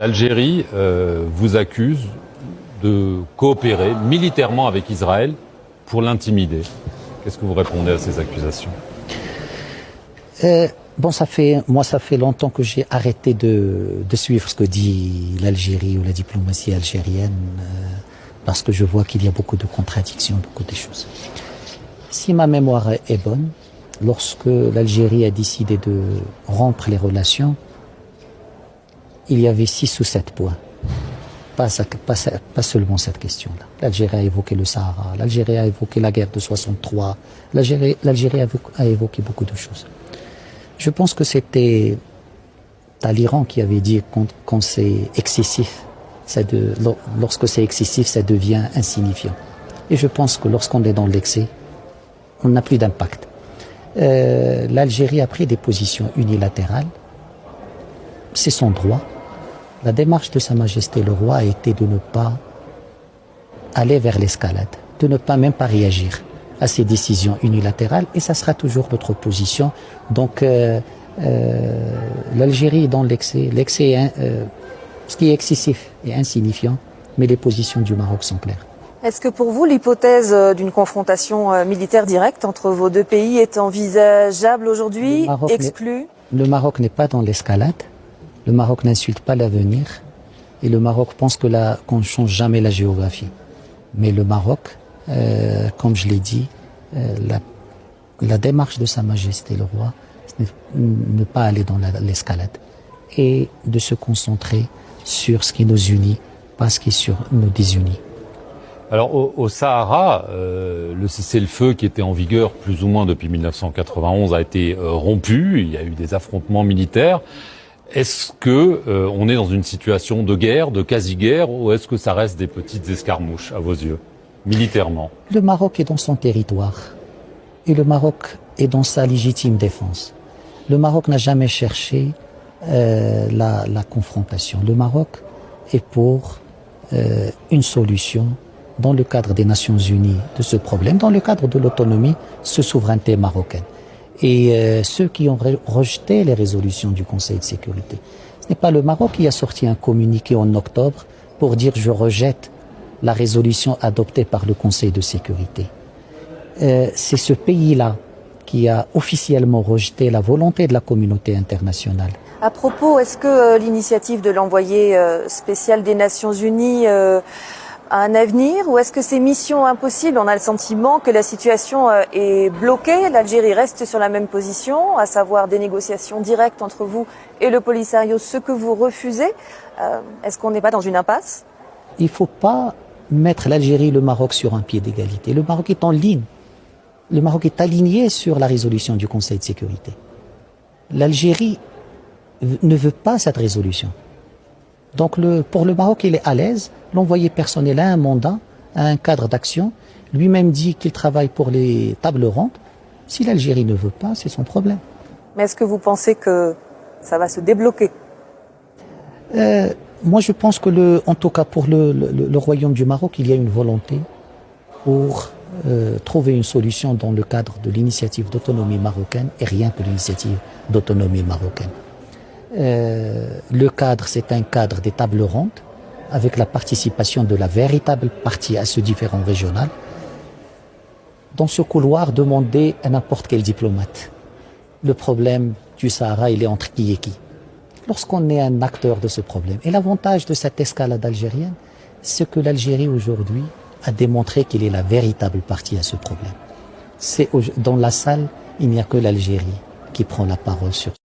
L'Algérie vous accuse de coopérer militairement avec Israël pour l'intimider. Qu'est-ce que vous répondez à ces accusations? Bon, ça fait longtemps que j'ai arrêté de suivre ce que dit l'Algérie ou la diplomatie algérienne, parce que je vois qu'il y a beaucoup de contradictions, beaucoup de choses. Si ma mémoire est bonne, lorsque l'Algérie a décidé de rompre les relations, il y avait 6 ou 7 points. Pas seulement cette question-là. L'Algérie a évoqué le Sahara, l'Algérie a évoqué la guerre de 63, l'Algérie a évoqué beaucoup de choses. Je pense que c'était Talleyrand qui avait dit quand c'est excessif, lorsque c'est excessif, ça devient insignifiant. Et je pense que lorsqu'on est dans l'excès, on n'a plus d'impact. L'Algérie a pris des positions unilatérales, c'est son droit. La démarche de Sa Majesté le Roi a été de ne pas aller vers l'escalade, de ne pas même pas réagir à ces décisions unilatérales, et ça sera toujours notre position. Donc l'Algérie est dans l'excès. L'excès, ce qui est excessif et insignifiant, mais les positions du Maroc sont claires. Est-ce que pour vous, l'hypothèse d'une confrontation militaire directe entre vos deux pays est envisageable aujourd'hui, exclue? Le Maroc n'est pas dans l'escalade. Le Maroc n'insulte pas l'avenir. Et le Maroc pense qu'on ne change jamais la géographie. Mais le Maroc, comme je l'ai dit, la démarche de Sa Majesté le Roi, c'est ne pas aller dans l'escalade. Et de se concentrer sur ce qui nous unit, pas ce qui nous désunit. Alors au Sahara, le cessez-le-feu qui était en vigueur plus ou moins depuis 1991 a été rompu, il y a eu des affrontements militaires. Est-ce que on est dans une situation de guerre, de quasi-guerre, ou est-ce que ça reste des petites escarmouches à vos yeux, militairement? Le Maroc est dans son territoire et le Maroc est dans sa légitime défense. Le Maroc n'a jamais cherché la confrontation. Le Maroc est pour une solution dans le cadre des Nations Unies de ce problème, dans le cadre de l'autonomie, de souveraineté marocaine. Et ceux qui ont rejeté les résolutions du Conseil de sécurité, ce n'est pas le Maroc qui a sorti un communiqué en octobre pour dire « je rejette la résolution adoptée par le Conseil de sécurité ». C'est ce pays-là qui a officiellement rejeté la volonté de la communauté internationale. À propos, est-ce que l'initiative de l'envoyé spécial des Nations Unies a un avenir, ou est-ce que c'est mission impossible? On a le sentiment que la situation est bloquée, l'Algérie reste sur la même position, à savoir des négociations directes entre vous et le Polisario, ce que vous refusez. Est-ce qu'on n'est pas dans une impasse? Il ne faut pas mettre l'Algérie et le Maroc sur un pied d'égalité. Le Maroc est en ligne. Le Maroc est aligné sur la résolution du Conseil de sécurité. L'Algérie ne veut pas cette résolution. Donc pour le Maroc, il est à l'aise. L'envoyé personnel a un mandat, a un cadre d'action. Lui-même dit qu'il travaille pour les tables rondes. Si l'Algérie ne veut pas, c'est son problème. Mais est-ce que vous pensez que ça va se débloquer? Moi, je pense que, en tout cas pour le Royaume du Maroc, il y a une volonté pour trouver une solution dans le cadre de l'initiative d'autonomie marocaine, et rien que l'initiative d'autonomie marocaine. Le cadre, c'est un cadre des tables rondes, avec la participation de la véritable partie à ce différend régional. Dans ce couloir, demandez à n'importe quel diplomate. Le problème du Sahara, il est entre qui et qui. Lorsqu'on est un acteur de ce problème, et l'avantage de cette escalade algérienne, c'est que l'Algérie aujourd'hui a démontré qu'il est la véritable partie à ce problème. Dans la salle, il n'y a que l'Algérie qui prend la parole sur